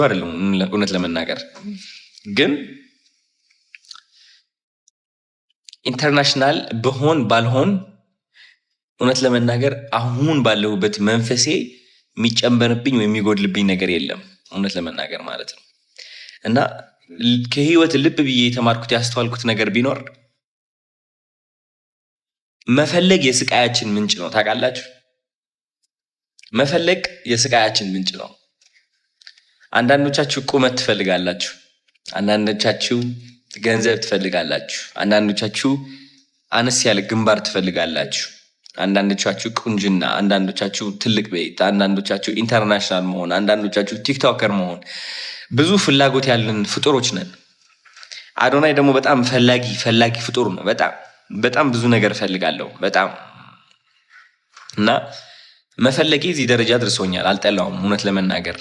አይደለም እውነት ለመናገር ግን ኢንተርናሽናል በሆን ባልሆን እውነት ለመናገር አሁን ባለሁበት መንፈሴ የሚጨመርብኝ ወይ የሚጎድልብኝ ነገር የለም እውነት ለመናገር ማለት ነው። እና ከህይወት ልብ ብዬ የተማርኩት ያስተዋልኩት ነገር ቢኖር መፈለግ የስቃያችን ምንጭ ነው። ታውቃላችሁ? መፈለግ የስቃያችን ምንጭ ነው። አንዳንዶቻችሁ ቁመት ትፈልጋላችሁ፣ አንዳንዶቻችሁ ገንዘብ ትፈልጋላችሁ፣ አንዳንዶቻችሁ አነስ ያለ ግንባር ትፈልጋላችሁ፣ አንዳንዶቻችሁ ቁንጅና፣ አንዳንዶቻችሁ ትልቅ ቤት፣ አንዳንዶቻችሁ ኢንተርናሽናል መሆን፣ አንዳንዶቻችሁ ቲክቶከር መሆን። ብዙ ፍላጎት ያለን ፍጡሮች ነን። አዶናይ ደግሞ በጣም ፈላጊ ፍጡር ነው። በጣም ብዙ ነገር እፈልጋለሁ በጣም እና መፈለጌ እዚህ ደረጃ ድርሶኛል። አልጠላውም እውነት ለመናገር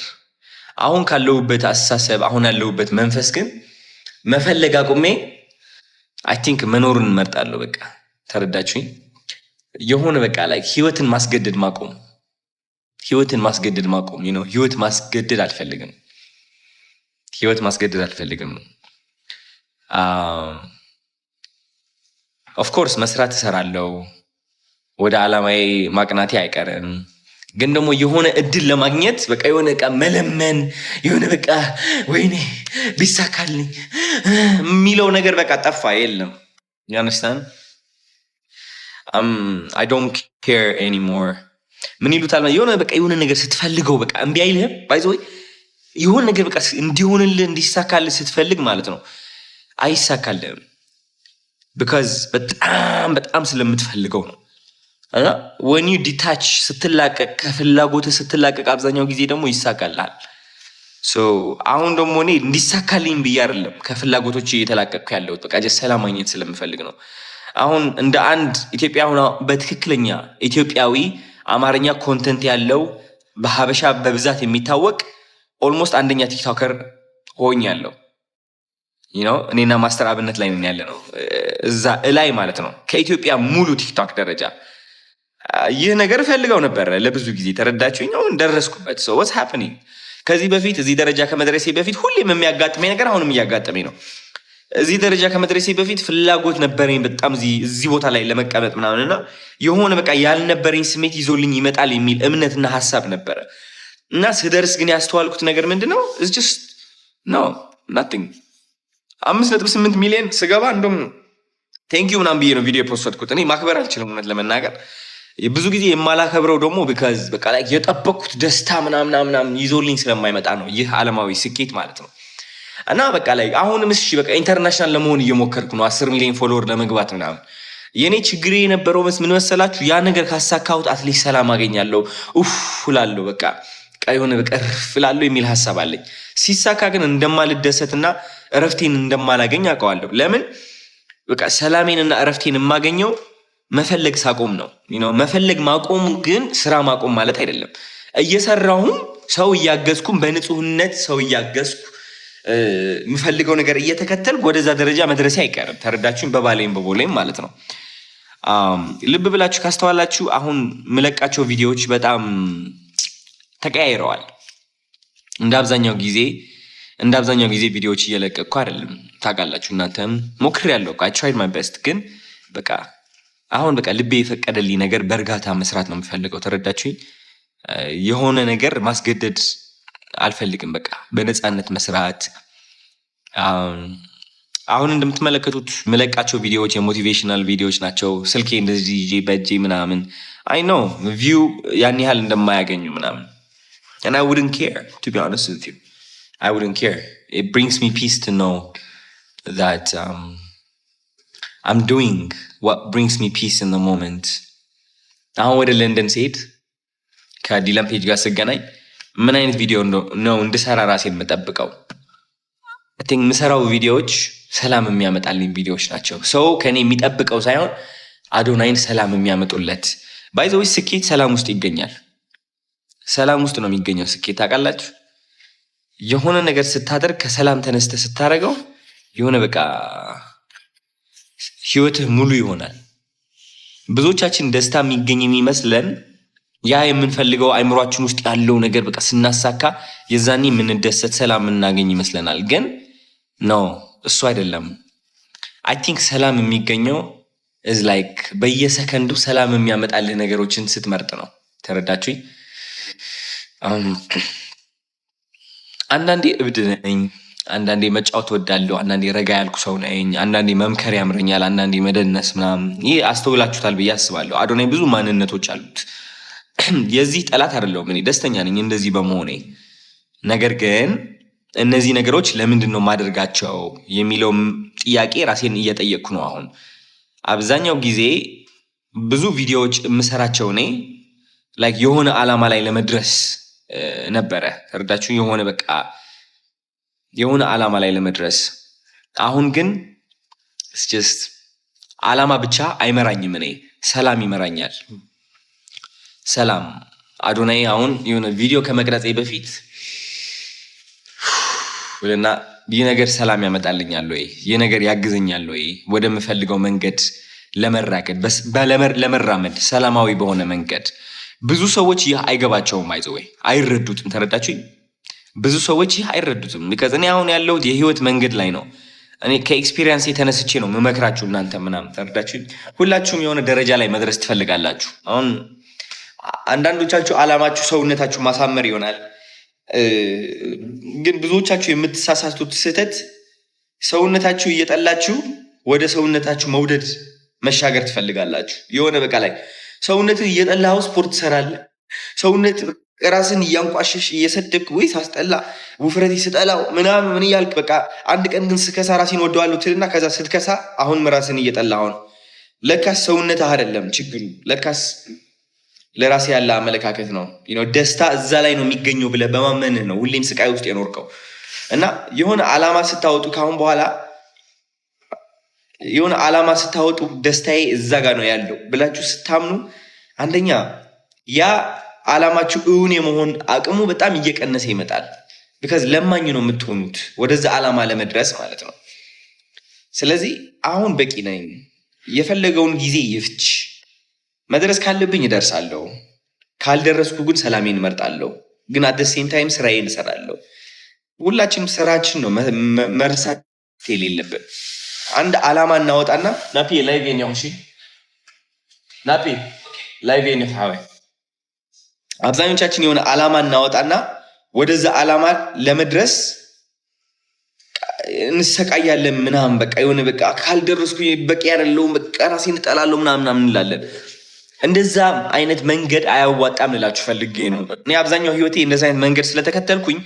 አሁን ካለሁበት አስተሳሰብ አሁን ያለሁበት መንፈስ ግን መፈለግ አቁሜ አይ ቲንክ መኖርን እመርጣለሁ። በቃ ተረዳችሁኝ? የሆነ በቃ ላይ ህይወትን ማስገደድ ማቆም ህይወት ማስገደድ አልፈልግም። ኦፍኮርስ መስራት እሰራለሁ፣ ወደ ዓላማዬ ማቅናቴ አይቀርም። ግን ደግሞ የሆነ እድል ለማግኘት በቃ የሆነ በቃ መለመን የሆነ በቃ ወይኔ ቢሳካልኝ የሚለው ነገር በቃ ጠፋ፣ የለም። ያንስታን I don't care anymore። ምን ይሉታል? የሆነ በቃ የሆነ ነገር ስትፈልገው በቃ እምቢ አይልህም። ባይዘው የሆነ ነገር በቃ እንዲሆንልህ እንዲሳካልህ ስትፈልግ ማለት ነው አይሳካልህም። because በጣም ስለምትፈልገው ነው። እና when you detach ስትላቀቅ ከፍላጎትህ ስትላቀቅ አብዛኛው ጊዜ ደግሞ ይሳካልሃል። አሁን ደግሞ እኔ እንዲሳካልኝ ብዬ አይደለም ከፍላጎቶች እየተላቀቅኩ ያለሁት፣ በቃ ሰላም ማግኘት ስለምፈልግ ነው። አሁን እንደ አንድ ኢትዮጵያ ሆና በትክክለኛ ኢትዮጵያዊ አማርኛ ኮንተንት ያለው በሀበሻ በብዛት የሚታወቅ ኦልሞስት አንደኛ ቲክቶከር ሆኛለሁ። እኔና ማስተር አብነት ላይ ነን ያለ ነው፣ እዛ እላይ ማለት ነው፣ ከኢትዮጵያ ሙሉ ቲክቶክ ደረጃ። ይህ ነገር ፈልገው ነበር ለብዙ ጊዜ፣ ተረዳችሁኝ? አሁን ደረስኩበት። what's happening? ከዚህ በፊት እዚህ ደረጃ ከመድረሴ በፊት ሁሌም የሚያጋጥመኝ ነገር አሁንም እያጋጠመኝ ነው። እዚህ ደረጃ ከመድረሴ በፊት ፍላጎት ነበረኝ በጣም እዚህ ቦታ ላይ ለመቀመጥ ምናምንና የሆነ በቃ ያልነበረኝ ስሜት ይዞልኝ ይመጣል የሚል እምነትና ሀሳብ ነበረ። እና ስደርስ ግን ያስተዋልኩት ነገር ምንድነው? it's just no nothing 5.8 ሚሊዮን ስገባ እንደውም ቴንኪዩ ምናምን ብዬ ነው ቪዲዮ ፖስትኩት። እኔ ማክበር አልችልም እውነት ለመናገር ብዙ ጊዜ የማላከብረው ደግሞ ቢካዝ በቃ ላይ የጠበቅኩት ደስታ ምናምን ይዞልኝ ስለማይመጣ ነው፣ ይህ ዓለማዊ ስኬት ማለት ነው። እና በቃ ላይ አሁንም እሺ በቃ ኢንተርናሽናል ለመሆን እየሞከርኩ ነው፣ 10 ሚሊዮን ፎሎወር ለመግባት ምናምን። የኔ ችግሬ የነበረው ምን መሰላችሁ? ያ ነገር ካሳካሁት አትሊስት ሰላም አገኛለሁ እላለሁ፣ በቃ የሆነ በቃ እላለሁ የሚል ሀሳብ አለኝ። ሲሳካ ግን እንደማልደሰትና እረፍቴን እንደማላገኝ አውቀዋለሁ። ለምን? በቃ ሰላሜንና እረፍቴን የማገኘው መፈለግ ሳቆም ነው። መፈለግ ማቆም ግን ስራ ማቆም ማለት አይደለም። እየሰራሁም ሰው እያገዝኩም በንጹህነት ሰው እያገዝኩ የምፈልገው ነገር እየተከተልኩ ወደዛ ደረጃ መድረሴ አይቀርም። ተረዳችሁኝ? በባሌም በቦሌም ማለት ነው። ልብ ብላችሁ ካስተዋላችሁ አሁን ምለቃቸው ቪዲዮዎች በጣም ተቀያይረዋል። እንደ አብዛኛው ጊዜ ቪዲዮዎች እየለቀቅኩ አይደለም። ታውቃላችሁ፣ እናንተም ሞክሬያለሁ። I tried my best። ግን በቃ አሁን በቃ ልቤ የፈቀደልኝ ነገር በእርጋታ መስራት ነው የምፈልገው። ተረዳችሁኝ? የሆነ ነገር ማስገደድ አልፈልግም። በቃ በነፃነት መስራት። አሁን እንደምትመለከቱት ምለቃቸው ቪዲዮዎች የሞቲቬሽናል ቪዲዮዎች ናቸው። ስልኬ እንደዚህ ይዤ በእጄ ምናምን አይ ኖ ቪው ያን ያህል እንደማያገኙ ምናምን and I wouldn't care, to be honest with you. I wouldn't care. It brings me peace to know that I'm doing what brings me peace in the moment. አሁን ወደ ለንደን ስሄድ ከዲላን ፔጅ ጋር ስገናኝ ምን አይነት ቪዲዮ ነው እንድሰራ ራሴን የምጠብቀው? I think የምሰራው ቪዲዮዎች ሰላም የሚያመጣልኝ ቪዲዮዎች ናቸው። ሰው ከኔ የሚጠብቀው ሳይሆን አዶናይን ሰላም የሚያመጡለት። ባይ ዘ ወይ ስኬት ሰላም ውስጥ ይገኛል። ሰላም ውስጥ ነው የሚገኘው ስኬት። ታውቃላችሁ? የሆነ ነገር ስታደርግ ከሰላም ተነስተህ ስታደርገው የሆነ በቃ ህይወትህ ሙሉ ይሆናል። ብዙዎቻችን ደስታ የሚገኝ የሚመስለን ያ የምንፈልገው አይምሯችን ውስጥ ያለው ነገር በቃ ስናሳካ የዛኔ የምንደሰት ሰላም የምናገኝ ይመስለናል። ግን ነው እሱ አይደለም። አይ ቲንክ ሰላም የሚገኘው is like በየሰከንዱ ሰላም የሚያመጣልህ ነገሮችን ስትመርጥ ነው። ተረዳችሁኝ? አንዳንዴ እብድ ነኝ፣ አንዳንዴ መጫወት ወዳለሁ፣ አንዳንዴ ረጋ ያልኩ ሰው ነኝ፣ አንዳንዴ መምከር ያምረኛል፣ አንዳንዴ መደነስ ምናምን። ይህ አስተውላችሁታል ብዬ አስባለሁ። አዶናይ ብዙ ማንነቶች አሉት። የዚህ ጠላት አይደለሁም። እኔ ደስተኛ ነኝ እንደዚህ በመሆኔ። ነገር ግን እነዚህ ነገሮች ለምንድን ነው ማደርጋቸው የሚለውም ጥያቄ ራሴን እየጠየቅኩ ነው። አሁን አብዛኛው ጊዜ ብዙ ቪዲዮዎች የምሰራቸው እኔ ላይክ የሆነ ዓላማ ላይ ለመድረስ ነበረ። ተረዳችሁ? የሆነ በቃ የሆነ ዓላማ ላይ ለመድረስ። አሁን ግን ጀስት ዓላማ ብቻ አይመራኝም። እኔ ሰላም ይመራኛል። ሰላም አዶናይ አሁን የሆነ ቪዲዮ ከመቅረጼ በፊት ወለና ይህ ነገር ሰላም ያመጣልኛል ወይ? ይህ ነገር ያግዘኛል ወይ? ወደምፈልገው መንገድ ለመራገድ ለመራመድ ሰላማዊ በሆነ መንገድ። ብዙ ሰዎች ይህ አይገባቸውም፣ ወይ አይረዱትም። ተረዳችሁኝ? ብዙ ሰዎች ይህ አይረዱትም። because እኔ አሁን ያለሁት የህይወት መንገድ ላይ ነው። እኔ ከኤክስፒሪየንስ የተነስቼ ነው መመክራችሁ እናንተ ምናምን። ተረዳችሁኝ? ሁላችሁም የሆነ ደረጃ ላይ መድረስ ትፈልጋላችሁ። አሁን አንዳንዶቻችሁ ዓላማችሁ ሰውነታችሁ ማሳመር ይሆናል። ግን ብዙዎቻችሁ የምትሳሳቱት ስህተት ሰውነታችሁ እየጠላችሁ ወደ ሰውነታችሁ መውደድ መሻገር ትፈልጋላችሁ። የሆነ በቃ ላይ ሰውነት እየጠላው ስፖርት ትሰራለህ። ሰውነት ራስን እያንቋሸሽ እየሰደብክ ወይ ሳስጠላ ውፍረት ስጠላው ምናምን ምን እያልክ በቃ አንድ ቀን ግን ስከሳ ራሴን ወደዋለሁ ትልና ከዛ ስትከሳ አሁን ራስን እየጠላው ነው። ለካስ ሰውነት አይደለም ችግሩ፣ ለካስ ለራሴ ያለ አመለካከት ነው። ደስታ እዛ ላይ ነው የሚገኘው ብለህ በማመንህ ነው ሁሌም ስቃይ ውስጥ የኖርከው። እና የሆነ ዓላማ ስታወጡ ካሁን በኋላ የሆነ ዓላማ ስታወጡ ደስታዬ እዛ ጋር ነው ያለው ብላችሁ ስታምኑ አንደኛ ያ ዓላማችሁ እውን የመሆን አቅሙ በጣም እየቀነሰ ይመጣል። ቢካዝ ለማኝ ነው የምትሆኑት ወደዛ ዓላማ ለመድረስ ማለት ነው። ስለዚህ አሁን በቂ ነኝ፣ የፈለገውን ጊዜ ይፍች። መድረስ ካለብኝ እደርሳለሁ፣ ካልደረስኩ ግን ሰላሜን እመርጣለሁ። ግን አት ሴም ታይም ስራዬን እሰራለሁ። ሁላችንም ስራችን ነው መርሳት የሌለብን። አንድ ዓላማ እናወጣና ናፒ ላይቭ የኛው እሺ፣ ናፒ ላይቭ የኛው ሀዋይ አብዛኞቻችን የሆነ ዓላማ እናወጣና ወደዛ ዓላማ ለመድረስ እንሰቃያለን ምናምን። በቃ የሆነ በቃ ካልደረስኩ በቂ አይደለሁም፣ በቃ ራሴን እጠላለሁ ምናምን እንላለን። እንደዛ አይነት መንገድ አያዋጣም ልላችሁ ፈልጌ ነው። እኔ አብዛኛው ህይወቴ እንደዛ አይነት መንገድ ስለተከተልኩኝ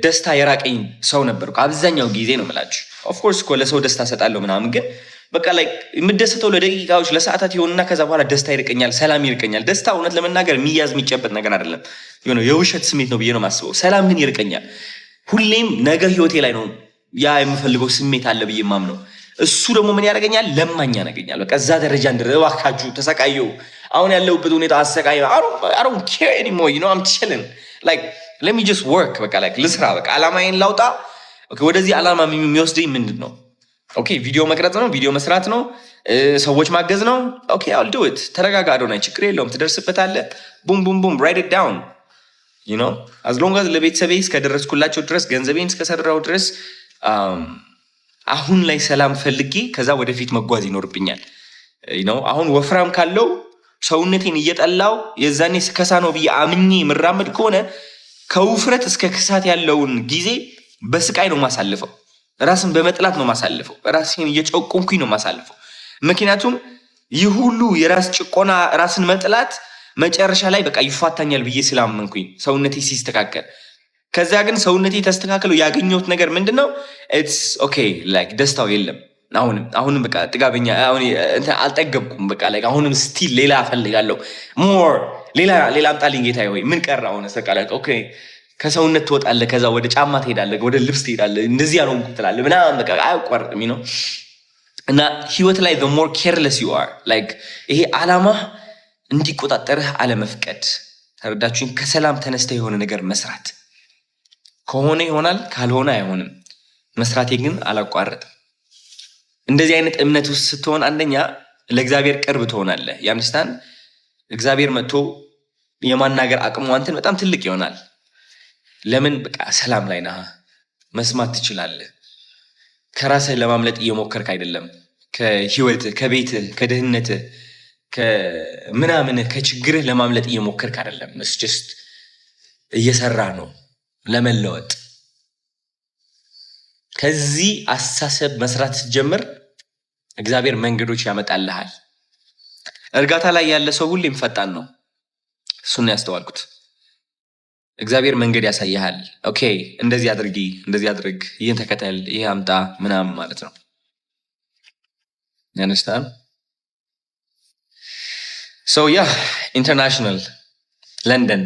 ደስታ የራቀኝ ሰው ነበርኩ አብዛኛው ጊዜ ነው የምላችሁ። ኦፍኮርስ እኮ ለሰው ደስታ ሰጣለሁ ምናምን፣ ግን በቃ ላይ የምደሰተው ለደቂቃዎች ለሰዓታት ይሆንና ከዛ በኋላ ደስታ ይርቀኛል፣ ሰላም ይርቀኛል። ደስታ እውነት ለመናገር የሚያዝ የሚጨበጥ ነገር አይደለም፣ የውሸት ስሜት ነው ብዬ ነው የማስበው። ሰላም ግን ይርቀኛል። ሁሌም ነገ ህይወቴ ላይ ነው ያ የምፈልገው ስሜት አለ ብዬ ማምነው። እሱ ደግሞ ምን ያደርገኛል? ለማኝ ያደርገኛል። በቃ እዛ ደረጃ እባካችሁ ተሰቃየው። አሁን ያለሁበት ሁኔታ አሰቃየ። I don't care anymore, I'm chilling. Like let me just work. በቃ like ልስራ፣ በቃ ዓላማዬን ላውጣ። ወደዚህ ዓላማ የሚወስደኝ ምንድን ነው? ኦኬ ቪዲዮ መቅረጽ ነው፣ ቪዲዮ መስራት ነው፣ ሰዎች ማገዝ ነው። ኦኬ I'll do it። ተረጋጋ አዶናይ፣ ችግር የለውም፣ ትደርስበታለህ። ቡም ቡም ቡም write it down. as long as ለቤተሰቤ እስከደረስኩላቸው ድረስ ገንዘቤን እስከሰራው ድረስ አሁን ላይ ሰላም ፈልጌ ከዛ ወደፊት መጓዝ ይኖርብኛል። አሁን ወፍራም ካለው ሰውነቴን እየጠላው የዛኔ ስከሳ ነው ብዬ አምኜ የምራመድ ከሆነ ከውፍረት እስከ ክሳት ያለውን ጊዜ በስቃይ ነው ማሳልፈው። ራስን በመጥላት ነው ማሳልፈው። ራስን እየጨቆንኩኝ ነው ማሳልፈው። ምክንያቱም ይህ ሁሉ የራስ ጭቆና፣ ራስን መጥላት መጨረሻ ላይ በቃ ይፋታኛል ብዬ ስላመንኩኝ ሰውነቴ ሲስተካከል። ከዛ ግን ሰውነቴ ተስተካክለው ያገኘሁት ነገር ምንድነው? ኢትስ ኦኬ ላይክ ደስታው የለም። አሁንም በቃ ጥጋበኛ አልጠገብኩም። በቃ ላይክ አሁንም ስቲል ሌላ እፈልጋለሁ። ሞር ሌላ አምጣልኝ ጌታዬ ሆይ። ምን ቀረ አሁን? በቃ ላይክ ኦኬ ከሰውነት ትወጣለህ፣ ከዛ ወደ ጫማ ትሄዳለህ፣ ወደ ልብስ ትሄዳለህ። እንደዚህ ያልሆንኩ ትላለህ ምናምን በቃ አያቋርጥም ነው። እና ህይወት ላይ the more careless you are like ይሄ ዓላማ እንዲቆጣጠርህ አለመፍቀድ። ተረዳችሁኝ? ከሰላም ተነስተህ የሆነ ነገር መስራት ከሆነ ይሆናል፣ ካልሆነ አይሆንም። መስራቴ ግን አላቋርጥም። እንደዚህ አይነት እምነት ውስጥ ስትሆን አንደኛ ለእግዚአብሔር ቅርብ ትሆናለህ። ያንስታን እግዚአብሔር መጥቶ የማናገር አቅሙ አንተን በጣም ትልቅ ይሆናል። ለምን በቃ ሰላም ላይ ነህ፣ መስማት ትችላለህ። ከራስህ ለማምለጥ እየሞከርክ አይደለም። ከህይወትህ፣ ከቤትህ፣ ከድህነትህ፣ ከምናምንህ፣ ከችግርህ ለማምለጥ እየሞከርክ አይደለም። ጀስት እየሰራ ነው ለመለወጥ። ከዚህ አስተሳሰብ መስራት ስትጀምር እግዚአብሔር መንገዶች ያመጣልሃል። እርጋታ ላይ ያለ ሰው ሁሌም ፈጣን ነው። እሱን ያስተዋልኩት። እግዚአብሔር መንገድ ያሳይሃል። ኦኬ እንደዚህ አድርጊ፣ እንደዚህ አድርግ፣ ይህን ተከተል፣ ይህ አምጣ ምናምን ማለት ነው። ያነስታን ሶ ያ ኢንተርናሽናል ለንደን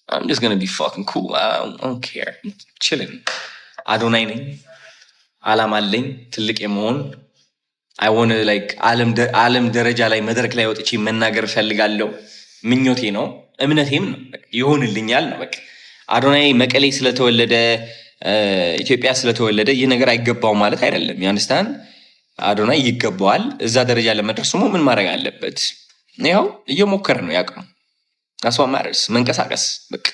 I'm just gonna be fucking cool. I don't care. Chilling. አዶናይ ነኝ። አላማ አለኝ ትልቅ የመሆን I want to like ዓለም ደረጃ ላይ መድረክ ላይ ወጥቼ መናገር እፈልጋለሁ። ምኞቴ ነው፣ እምነቴም ነው። ይሆንልኛል ነው በቃ። አዶናይ መቀሌ ስለተወለደ ኢትዮጵያ ስለተወለደ ይህ ነገር አይገባው ማለት አይደለም። ያንስታን አዶናይ ይገባዋል። እዛ ደረጃ ለመድረስ ምን ማድረግ አለበት? ያው እየሞከረ ነው ያውቀው። አስዋማርስ መንቀሳቀስ በቃ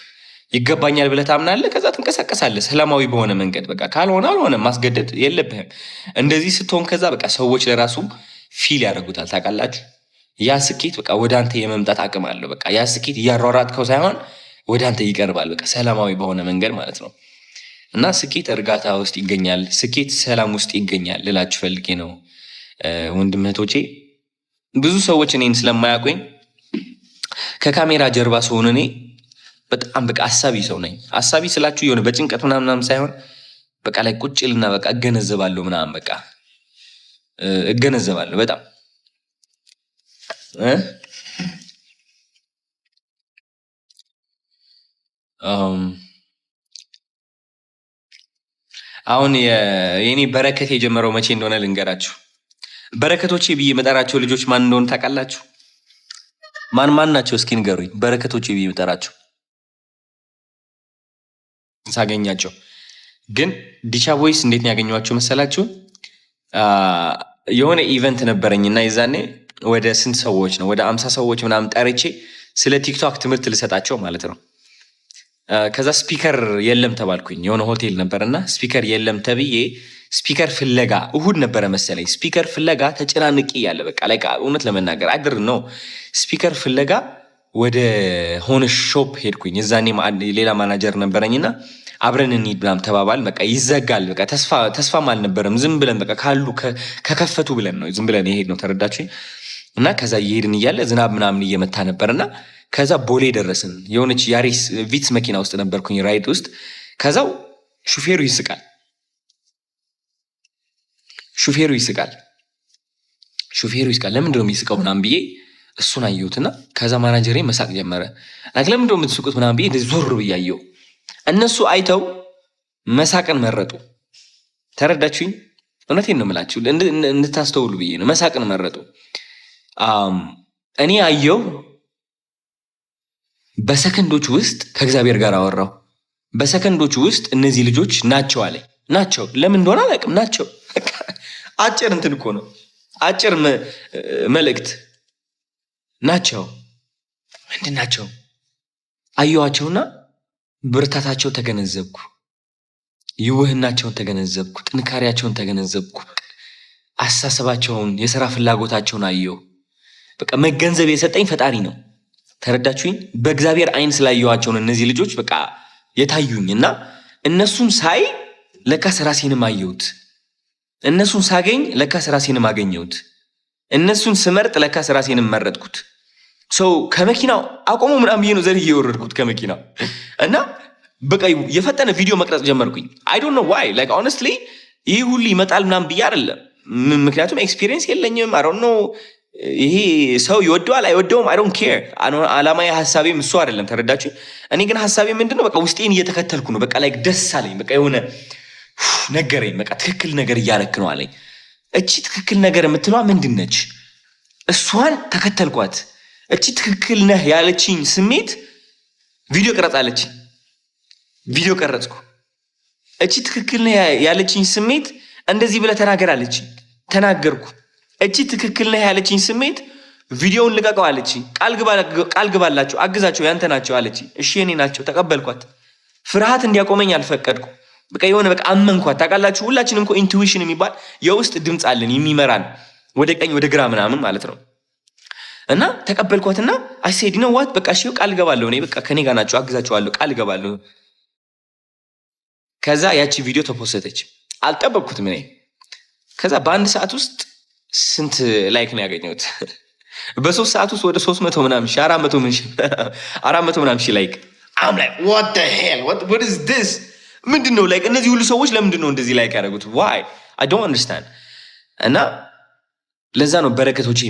ይገባኛል ብለህ ታምናለህ። ከዛ ትንቀሳቀሳለህ ሰላማዊ በሆነ መንገድ በቃ። ካልሆነ አልሆነም፣ ማስገደድ የለብህም። እንደዚህ ስትሆን ከዛ በቃ ሰዎች ለራሱ ፊል ያደርጉታል። ታውቃላችሁ፣ ያ ስኬት በቃ ወደ አንተ የመምጣት አቅም አለው። በቃ ያ ስኬት እያሯሯጥከው ሳይሆን ወደ አንተ ይቀርባል። በቃ ሰላማዊ በሆነ መንገድ ማለት ነው። እና ስኬት እርጋታ ውስጥ ይገኛል። ስኬት ሰላም ውስጥ ይገኛል ልላችሁ ፈልጌ ነው ወንድም እህቶቼ። ብዙ ሰዎች እኔን ስለማያውቁኝ ከካሜራ ጀርባ ስሆን እኔ በጣም በቃ አሳቢ ሰው ነኝ። አሳቢ ስላችሁ የሆነ በጭንቀት ምናምን ሳይሆን በቃ ላይ ቁጭልና በቃ እገነዘባለሁ ምናምን በቃ እገነዘባለሁ በጣም አሁን የኔ በረከት የጀመረው መቼ እንደሆነ ልንገራችሁ። በረከቶቼ ብዬ መጠራቸው ልጆች ማን እንደሆነ ታውቃላችሁ? ማን ናቸው? እስኪ ንገሩኝ። በረከቶቼ ብዬ መጠራቸው ሳገኛቸው ግን ዲቻ ቮይስ እንዴት ነው ያገኘኋቸው መሰላችሁ? የሆነ ኢቨንት ነበረኝና የዛኔ ወደ ስንት ሰዎች ነው ወደ 50 ሰዎች ምናምን ጠርቼ ስለ ቲክቶክ ትምህርት ልሰጣቸው ማለት ነው። ከዛ ስፒከር የለም ተባልኩኝ። የሆነ ሆቴል ነበርና ስፒከር የለም ተብዬ ስፒከር ፍለጋ እሁድ ነበረ መሰለኝ። ስፒከር ፍለጋ ተጨናንቄ ያለ በቃ ላይ እውነት ለመናገር አድር ነው ስፒከር ፍለጋ ወደ ሆነ ሾፕ ሄድኩኝ። የዛኔ ሌላ ማናጀር ነበረኝና አብረን እንሂድ ምናምን ተባባል። በቃ ይዘጋል። በቃ ተስፋም አልነበረም። ዝም ብለን በቃ ካሉ ከከፈቱ ብለን ነው ዝም ብለን የሄድ ነው። ተረዳችሁኝ? እና ከዛ እየሄድን እያለ ዝናብ ምናምን እየመታ ነበርና ከዛ ቦሌ ደረስን። የሆነች ያሪስ ቪትስ መኪና ውስጥ ነበርኩኝ ራይድ ውስጥ። ከዛው ሹፌሩ ይስቃል። ለምንድን ነው የሚስቀው ምናምን ብዬ እሱን አየሁትና ከዛ ማናጀሬ መሳቅ ጀመረ። ለምንድን ነው የምትስቁት ምናምን ብዬ እንደዚህ ዞር ብዬ አየሁ። እነሱ አይተው መሳቅን መረጡ። ተረዳችሁኝ? እውነቴን ነው የምላችሁ እንድታስተውሉ ብዬ ነው። መሳቅን መረጡ። እኔ አየሁ። በሰከንዶች ውስጥ ከእግዚአብሔር ጋር አወራው። በሰከንዶች ውስጥ እነዚህ ልጆች ናቸው አለኝ። ናቸው ለምን እንደሆነ አላውቅም። ናቸው አጭር እንትን እኮ ነው፣ አጭር መልእክት ናቸው። ምንድን ናቸው? አየኋቸውና ብርታታቸው ተገነዘብኩ፣ ይውህናቸውን ተገነዘብኩ፣ ጥንካሬያቸውን ተገነዘብኩ፣ አስተሳሰባቸውን፣ የሥራ ፍላጎታቸውን አየሁ። በቃ መገንዘብ የሰጠኝ ፈጣሪ ነው። ተረዳችሁኝ? በእግዚአብሔር አይን ስላየኋቸውን እነዚህ ልጆች በቃ የታዩኝ እና እነሱን ሳይ ለካስ ራሴንም አየሁት። እነሱን ሳገኝ ለካስ ራሴንም አገኘሁት። እነሱን ስመርጥ ለካስ ራሴንም መረጥኩት። ሰው ከመኪናው አቆሞ ምናምን ብዬ ነው ዘልዬ የወረድኩት ከመኪናው እና በቃ የፈጠነ ቪዲዮ መቅረጽ ጀመርኩኝ። አይ ዶንት ኖ ዋይ ላይክ ሆነስትሊ ይህ ሁሉ ይመጣል ምናምን ብዬ አይደለም። ምክንያቱም ኤክስፒሪየንስ የለኝም። አይ ዶንት ኖ ይሄ ሰው ይወደዋል አይወደውም አይ ዶንት ኬር። አላማዬ ሀሳቤም እሱ አይደለም። ተረዳችሁ? እኔ ግን ሀሳቤ ምንድነው በቃ ውስጤን እየተከተልኩ ነው። በቃ ላይክ ደስ አለኝ። በቃ የሆነ ነገረኝ። በቃ ትክክል ነገር እያረክ ነው አለኝ። እቺ ትክክል ነገር የምትለዋ ምንድን ነች? እሷን ተከተልኳት። እቺ ትክክል ነህ ያለችኝ ስሜት ቪዲዮ ቀረጻለች። ቪዲዮ ቀረጽኩ። እቺ ትክክል ነህ ያለችኝ ስሜት እንደዚህ ብለህ ተናገር አለች። ተናገርኩ። እቺ ትክክል ነህ ያለችኝ ስሜት ቪዲዮውን ልቀቀው አለች። ቃል ግባላቸው አግዛቸው ያንተ ናቸው አለች። እሺ የኔ ናቸው ተቀበልኳት። ፍርሃት እንዲያቆመኝ አልፈቀድኩ። በቃ የሆነ በቃ አመንኳት። ታውቃላችሁ ሁላችንም እኮ ኢንቱዊሽን የሚባል የውስጥ ድምፅ አለን የሚመራን ወደ ቀኝ ወደ ግራ ምናምን ማለት ነው። እና ተቀበልኳትና አይ ሴድ ነው ዋት በቃ እሺ ቃል ገባለሁ እኔ በቃ ከኔ ጋር ናቸው አግዛቸዋለሁ ቃል ገባለሁ። ከዛ ያቺ ቪዲዮ ተፖሰተች። አልጠበቅኩትም እኔ። ከዛ በአንድ ሰዓት ውስጥ ስንት ላይክ ነው ያገኘሁት? በ3 ሰዓት ውስጥ ወደ 300 ምናምን ሺህ 400 ምናምን ሺህ ላይክ። አም ላይክ what the hell what is this ምንድን ነው ላይክ እነዚህ ሁሉ ሰዎች ለምንድን ነው እንደዚህ ላይክ ያደረጉት? why I don't understand። እና ለዛ ነው በረከቶች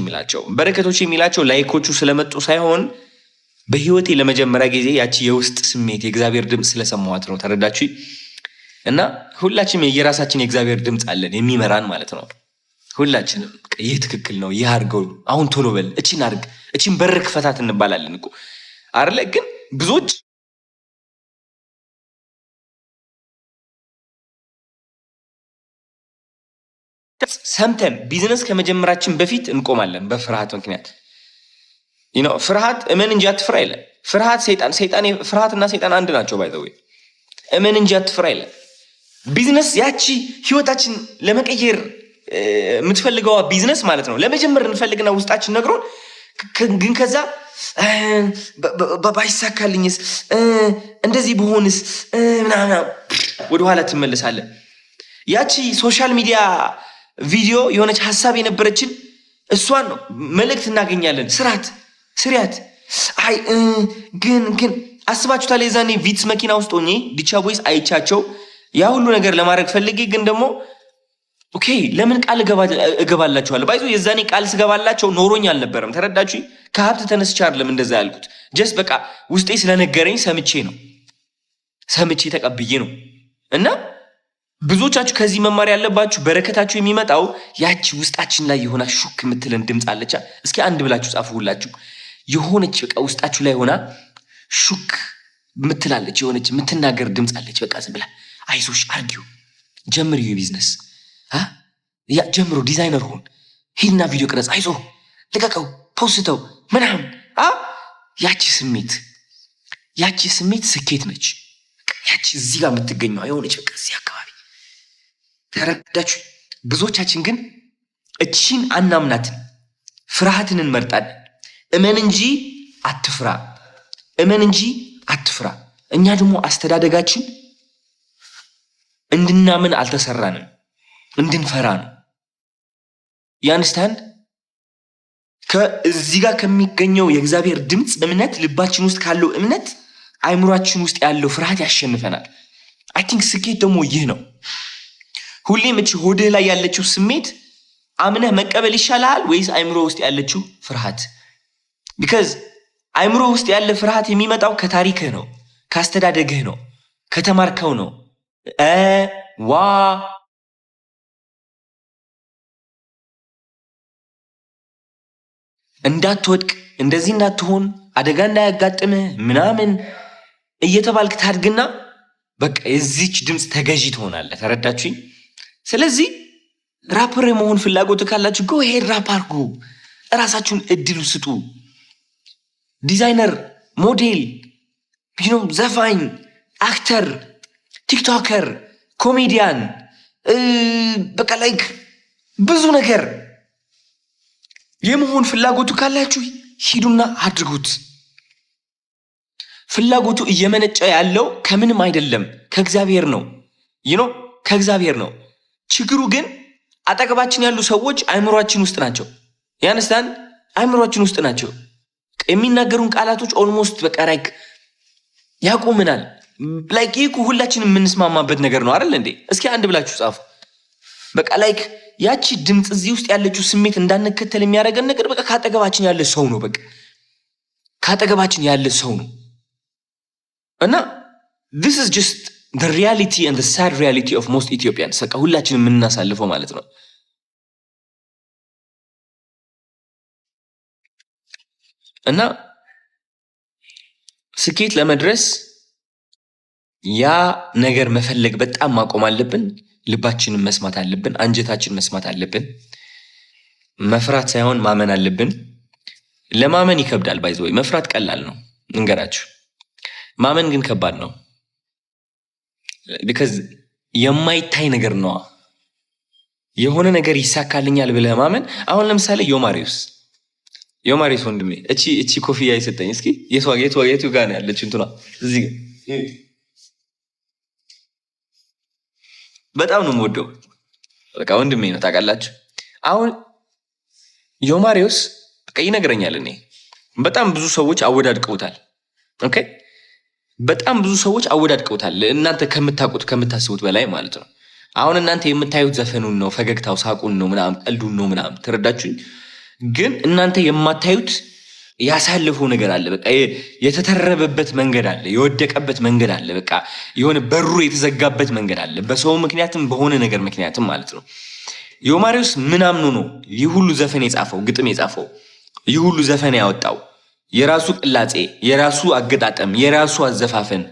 የሚላቸው ላይኮቹ ስለመጡ ሳይሆን በህይወቴ ለመጀመሪያ ጊዜ ያቺ የውስጥ ስሜት የእግዚአብሔር ድምፅ ስለሰማኋት ነው። ተረዳችሁ? እና ሁላችንም የራሳችን የእግዚአብሔር ድምፅ አለን የሚመራን ማለት ነው። ሁላችንም ይህ ትክክል ነው፣ ይህ አድርገው፣ አሁን ቶሎ በል፣ እቺን አድርግ፣ እቺን በር ክፈታት እንባላለን እኮ አይደለ? ግን ብዙዎች ሰምተን ቢዝነስ ከመጀመራችን በፊት እንቆማለን በፍርሃት ምክንያት። ፍርሃት እመን እንጂ አትፍራ ይላል። ፍርሃት ሰይጣን ፍርሃትና ሰይጣን አንድ ናቸው። ባይ ዘ ወይ እመን እንጂ አትፍራ ይላል። ቢዝነስ ያቺ ህይወታችን ለመቀየር የምትፈልገዋ ቢዝነስ ማለት ነው ለመጀመር እንፈልግና ውስጣችን ነግሮን ግን ከዛ ባይሳካልኝስ እንደዚህ ብሆንስ ምናምን ወደኋላ ትመለሳለን። ያቺ ሶሻል ሚዲያ ቪዲዮ የሆነች ሀሳብ የነበረችን እሷን ነው መልእክት እናገኛለን። ስሪያት አይ ግን አስባችሁታል? የዛኔ ቪትስ መኪና ውስጥ ሆኜ ዲቻ ቦይስ አይቻቸው ያ ሁሉ ነገር ለማድረግ ፈልጌ ግን ደግሞ ኦኬ ለምን ቃል እገባላችኋለሁ? ባይዞ የዛኔ ቃል ስገባላቸው ኖሮኝ አልነበረም። ተረዳችሁ? ከሀብት ተነስቼ አይደለም እንደዛ ያልኩት። ጀስት በቃ ውስጤ ስለነገረኝ ሰምቼ ተቀብዬ ነው። እና ብዙዎቻችሁ ከዚህ መማር ያለባችሁ በረከታችሁ የሚመጣው ያቺ ውስጣችን ላይ የሆነ ሹክ የምትለን ድምፅ አለች። እስኪ አንድ ብላችሁ ጻፉ ሁላችሁ። የሆነች በቃ ውስጣችሁ ላይ ሆና ሹክ ምትላለች፣ የሆነች የምትናገር ድምፅ አለች። በቃ ዝም ብላ አይዞሽ አርጊው፣ ጀምሪው የቢዝነስ ያ ጀምሮ ዲዛይነር ሁን፣ ሂድና ቪዲዮ ቅረጽ፣ አይዞ ልቀቀው፣ ፖስተው ምናምን። ያቺ ስሜት ስኬት ነች። ያቺ እዚህ ጋር የምትገኘው የሆነች በቃ እዚህ አካባቢ። ተረዳችሁ? ብዙዎቻችን ግን እቺን አናምናትን፣ ፍርሃትን እንመርጣለን። እመን እንጂ አትፍራ። እኛ ደግሞ አስተዳደጋችን እንድናምን አልተሰራንም፣ እንድንፈራ ነው። ያንስታንድ ከዚህ ጋር ከሚገኘው የእግዚአብሔር ድምፅ እምነት፣ ልባችን ውስጥ ካለው እምነት አይምሯችን ውስጥ ያለው ፍርሃት ያሸንፈናል። አይ ቲንክ ስኬት ደግሞ ይህ ነው። ሁሌም እቺ ሆድህ ላይ ያለችው ስሜት አምነህ መቀበል ይሻላል ወይስ አይምሮ ውስጥ ያለችው ፍርሃት? ቢካዝ አይምሮ ውስጥ ያለ ፍርሃት የሚመጣው ከታሪክህ ነው፣ ካስተዳደግህ ነው፣ ከተማርከው ነው። እንዳትወድቅ፣ እንደዚህ እንዳትሆን፣ አደጋ እንዳያጋጥምህ ምናምን እየተባልክ ታድግና በቃ የዚች ድምፅ ተገዢ ትሆናለህ። ተረዳችሁኝ? ስለዚህ ራፐር የመሆን ፍላጎት ካላችሁ ጎ ሄድ ራፕ አድርጉ። እራሳችሁን እድሉ ስጡ። ዲዛይነር፣ ሞዴል፣ ዘፋኝ፣ አክተር፣ ቲክቶከር፣ ኮሜዲያን በቃ ላይክ ብዙ ነገር የመሆን ፍላጎቱ ካላችሁ ሂዱና አድርጉት። ፍላጎቱ እየመነጨ ያለው ከምንም አይደለም፣ ከእግዚአብሔር ነው። ከእግዚአብሔር ነው። ችግሩ ግን አጠገባችን ያሉ ሰዎች አይምሯችን ውስጥ ናቸው። ያንስታን አይምሯችን ውስጥ ናቸው። የሚናገሩን ቃላቶች ኦልሞስት በቃ ላይክ ያቆምናል። ላይክ ይህ ሁላችንም የምንስማማበት ነገር ነው አይደል እንዴ? እስኪ አንድ ብላችሁ ጻፉ። በቃ ላይክ ያቺ ድምፅ እዚህ ውስጥ ያለችው ስሜት እንዳንከተል የሚያደርገን ነገር በቃ ካጠገባችን ያለ ሰው ነው። በቃ ካጠገባችን ያለ ሰው ነው። እና this is just the reality and the sad reality of most Ethiopians። በቃ ሁላችንም የምናሳልፈው ማለት ነው። እና ስኬት ለመድረስ ያ ነገር መፈለግ በጣም ማቆም አለብን። ልባችንን መስማት አለብን። አንጀታችን መስማት አለብን። መፍራት ሳይሆን ማመን አለብን። ለማመን ይከብዳል። ባይ ዘ ወይ መፍራት ቀላል ነው እንገራችሁ፣ ማመን ግን ከባድ ነው። ቢካዝ የማይታይ ነገር ነዋ። የሆነ ነገር ይሳካልኛል ብለህ ማመን። አሁን ለምሳሌ ዮማሪዮስ ወንድሜ እቺ ኮፍያ የሰጠኝ እስኪ የቱ ጋር ነው ያለች? እንትኗ እዚህ በጣም ነው የምወደው። በቃ ወንድሜ ነው ታውቃላችሁ። አሁን ዮማሪዮስ በቃ ይነግረኛል። እኔ በጣም ብዙ ሰዎች አወዳድቀውታል። ኦኬ በጣም ብዙ ሰዎች አወዳድቀውታል። እናንተ ከምታውቁት ከምታስቡት በላይ ማለት ነው። አሁን እናንተ የምታዩት ዘፈኑን ነው፣ ፈገግታው፣ ሳቁን ነው ምናምን፣ ቀልዱን ነው ምናምን፣ ተረዳችሁኝ? ግን እናንተ የማታዩት ያሳለፈው ነገር አለ። በቃ የተተረበበት መንገድ አለ፣ የወደቀበት መንገድ አለ። በቃ የሆነ በሩ የተዘጋበት መንገድ አለ፣ በሰው ምክንያትም በሆነ ነገር ምክንያትም ማለት ነው። ዮማሪዮስ ምን አምኖ ነው ይህ ሁሉ ዘፈን የጻፈው፣ ግጥም የጻፈው፣ ይህ ሁሉ ዘፈን ያወጣው? የራሱ ቅላጼ፣ የራሱ አገጣጠም፣ የራሱ አዘፋፈን፣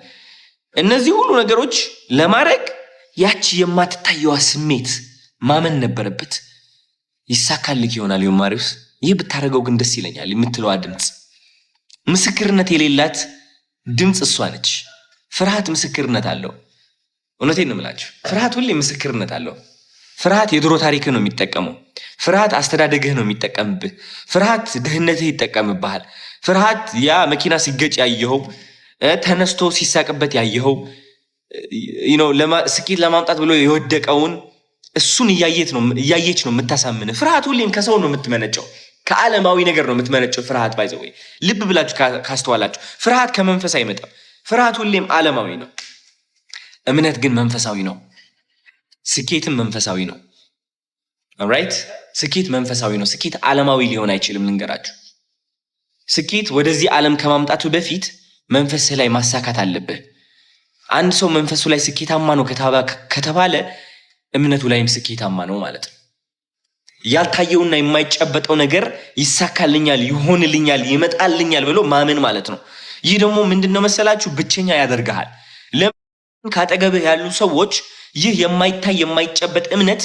እነዚህ ሁሉ ነገሮች ለማድረግ ያቺ የማትታየዋ ስሜት ማመን ነበረበት። ይሳካልክ ይሆናል ዮማሪዮስ፣ ይህ ብታደርገው ግን ደስ ይለኛል የምትለዋ ድምፅ፣ ምስክርነት የሌላት ድምፅ እሷ ነች። ፍርሃት ምስክርነት አለው። እውነቴን ነው የምላችሁ፣ ፍርሃት ሁሌ ምስክርነት አለው። ፍርሃት የድሮ ታሪክህ ነው የሚጠቀመው። ፍርሃት አስተዳደግህ ነው የሚጠቀምብህ። ፍርሃት ድህነትህ ይጠቀምብሃል። ፍርሃት ያ መኪና ሲገጭ ያየኸው፣ ተነስቶ ሲሳቅበት ያየኸው፣ ስኬት ለማምጣት ብሎ የወደቀውን እሱን እያየች ነው የምታሳምንህ። ፍርሃት ሁሌም ከሰው ነው የምትመነጨው፣ ከዓለማዊ ነገር ነው የምትመነጨው። ፍርሃት ባይዘው ልብ ብላችሁ ካስተዋላችሁ ፍርሃት ከመንፈስ አይመጣም። ፍርሃት ሁሌም ዓለማዊ ነው። እምነት ግን መንፈሳዊ ነው። ስኬትም መንፈሳዊ ነው። ኦልራይት፣ ስኬት መንፈሳዊ ነው። ስኬት ዓለማዊ ሊሆን አይችልም። ልንገራችሁ፣ ስኬት ወደዚህ ዓለም ከማምጣቱ በፊት መንፈስህ ላይ ማሳካት አለብህ። አንድ ሰው መንፈሱ ላይ ስኬታማ ነው ከተባለ እምነቱ ላይም ስኬታማ ነው ማለት ነው። ያልታየውና የማይጨበጠው ነገር ይሳካልኛል፣ ይሆንልኛል፣ ይመጣልኛል ብሎ ማመን ማለት ነው። ይህ ደግሞ ምንድነው መሰላችሁ? ብቸኛ ያደርግሃል። ለምን? ካጠገብህ ያሉ ሰዎች ይህ የማይታይ የማይጨበጥ እምነት